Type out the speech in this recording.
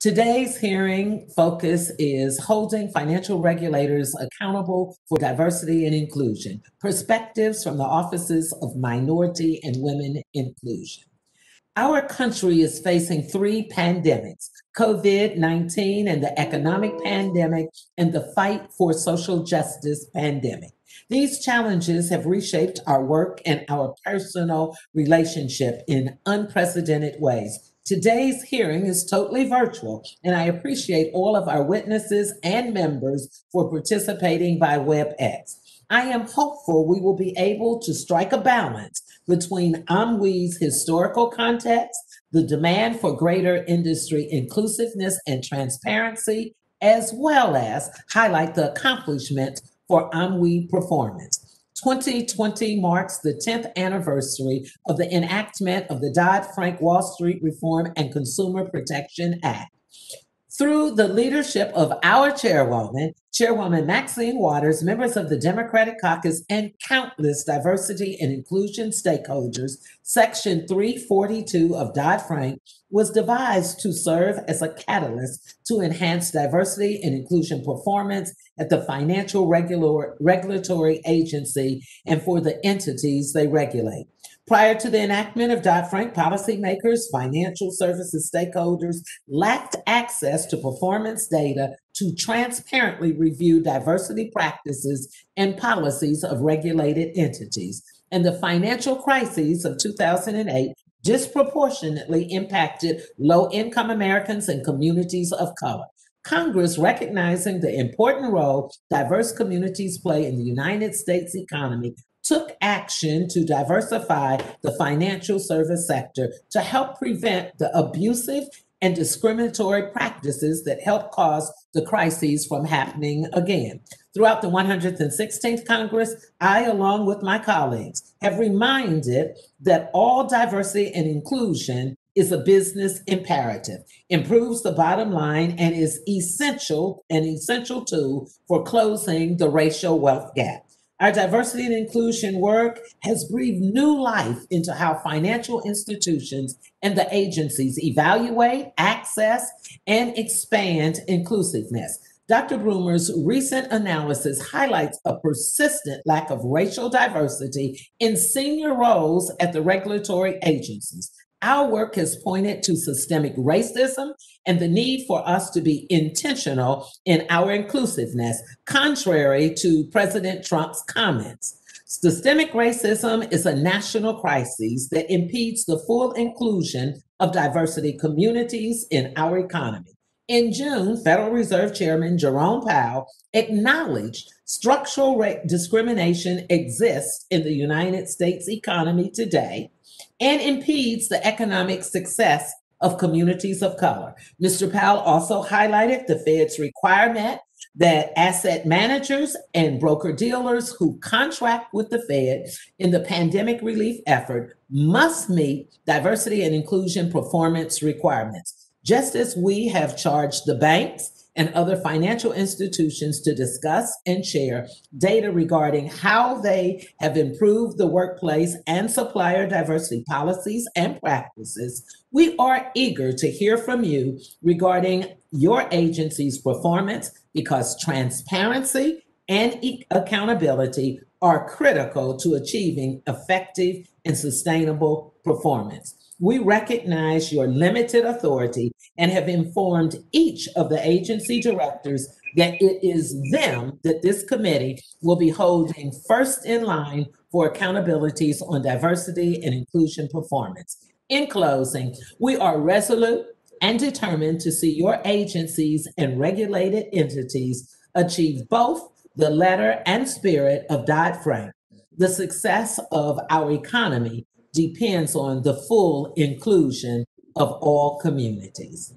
Today's hearing focus is holding financial regulators accountable for diversity and inclusion, perspectives from the offices of minority and women inclusion. Our country is facing three pandemics: COVID-19 and the economic pandemic, and the fight for social justice pandemic. These challenges have reshaped our work and our personal relationship in unprecedented ways. Today's hearing is totally virtual, and I appreciate all of our witnesses and members for participating by WebEx. I am hopeful we will be able to strike a balance between AMWI's historical context, the demand for greater industry inclusiveness and transparency, as well as highlight the accomplishment for AMWI performance. 2020 marks the 10th anniversary of the enactment of the Dodd-Frank Wall Street Reform and Consumer Protection Act. Through the leadership of our Chairwoman Maxine Waters, members of the Democratic Caucus, and countless diversity and inclusion stakeholders, Section 342 of Dodd-Frank was devised to serve as a catalyst to enhance diversity and inclusion performance at the Financial Regulatory Agency and for the entities they regulate. Prior to the enactment of Dodd-Frank, policymakers, financial services stakeholders lacked access to performance data to transparently review diversity practices and policies of regulated entities. And the financial crises of 2008 disproportionately impacted low-income Americans and communities of color. Congress, recognizing the important role diverse communities play in the United States economy, took action to diversify the financial service sector to help prevent the abusive and discriminatory practices that help cause the crises from happening again. Throughout the 116th Congress, I, along with my colleagues, have reminded that all diversity and inclusion is a business imperative, improves the bottom line, and is an essential tool for closing the racial wealth gap. Our diversity and inclusion work has breathed new life into how financial institutions and the agencies evaluate, access, and expand inclusiveness. Dr. Broomer's recent analysis highlights a persistent lack of racial diversity in senior roles at the regulatory agencies. Our work has pointed to systemic racism and the need for us to be intentional in our inclusiveness, contrary to President Trump's comments. Systemic racism is a national crisis that impedes the full inclusion of diversity communities in our economy. In June, Federal Reserve Chairman Jerome Powell acknowledged structural discrimination exists in the United States economy today and impedes the economic success of communities of color. Mr. Powell also highlighted the Fed's requirement that asset managers and broker-dealers who contract with the Fed in the pandemic relief effort must meet diversity and inclusion performance requirements. Just as we have charged the banks and other financial institutions to discuss and share data regarding how they have improved the workplace and supplier diversity policies and practices, we are eager to hear from you regarding your agency's performance, because transparency and accountability are critical to achieving effective and sustainable performance. We recognize your limited authority and have informed each of the agency directors that it is them that this committee will be holding first in line for accountabilities on diversity and inclusion performance. In closing, we are resolute and determined to see your agencies and regulated entities achieve both the letter and spirit of Dodd-Frank. The success of our economy depends on the full inclusion of all communities.